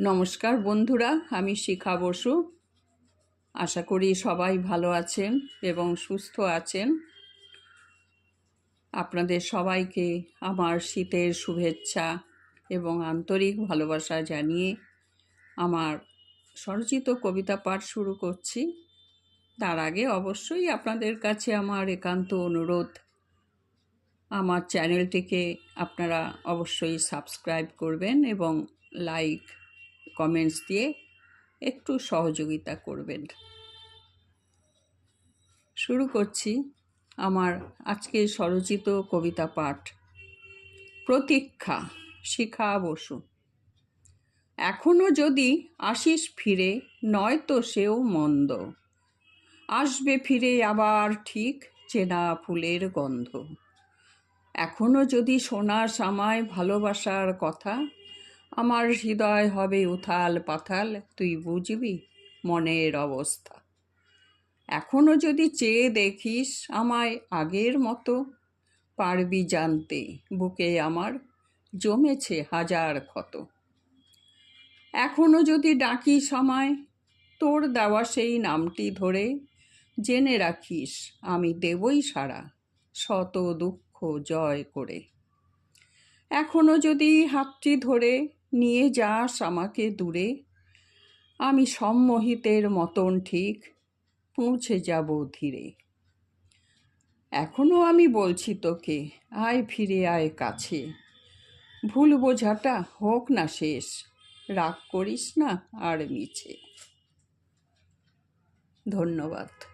নমস্কার বন্ধুরা, আমি শিখা বসু। আশা করি সবাই ভালো আছেন এবং সুস্থ আছেন। আপনাদের সবাইকে আমার শীতের শুভেচ্ছা এবং আন্তরিক ভালোবাসা জানিয়ে আমার স্বরচিত কবিতা পাঠ শুরু করছি। তার আগে অবশ্যই আপনাদের কাছে আমার একান্ত অনুরোধ, আমার চ্যানেলটিকে আপনারা অবশ্যই সাবস্ক্রাইব করবেন এবং লাইক কমেন্টস দিয়ে একটু সহযোগিতা করবেন। শুরু করছি আমার আজকের স্বরচিত কবিতা পাঠ। প্রতীক্ষা, শিখা বসু। এখনো যদি আসিস ফিরে, নয়তো সেও মন্দ, আসবে ফিরে আবার ঠিক চেনা ফুলের গন্ধ। এখনো যদি শোনাস আমায় ভালোবাসার কথা, আমার হৃদয় হবে উথাল পাথাল, তুই বুঝবি মনের অবস্থা। এখনো যদি চেয়ে দেখিস আমায় আগের মতো, পারবি জানতে বুকে আমার জমেছে হাজার ক্ষত। এখনো যদি ডাকিস আমায় তোর দেওয়া সেই নামটি ধরে, জেনে রাখিস আমি দেবই সাড়া শত দুঃখ জয় করে। এখনো যদি হাতটি ধরে নিয়ে যাস আমাকে দূরে, আমি সম্মোহিতের মতন ঠিক পৌঁছে যাব ধীরে। এখনো আমি বলছি তোকে, আয় ফিরে আয় কাছে, ভুল বোঝাটা হোক না শেষ, রাগ করিস না আর মিছে। ধন্যবাদ।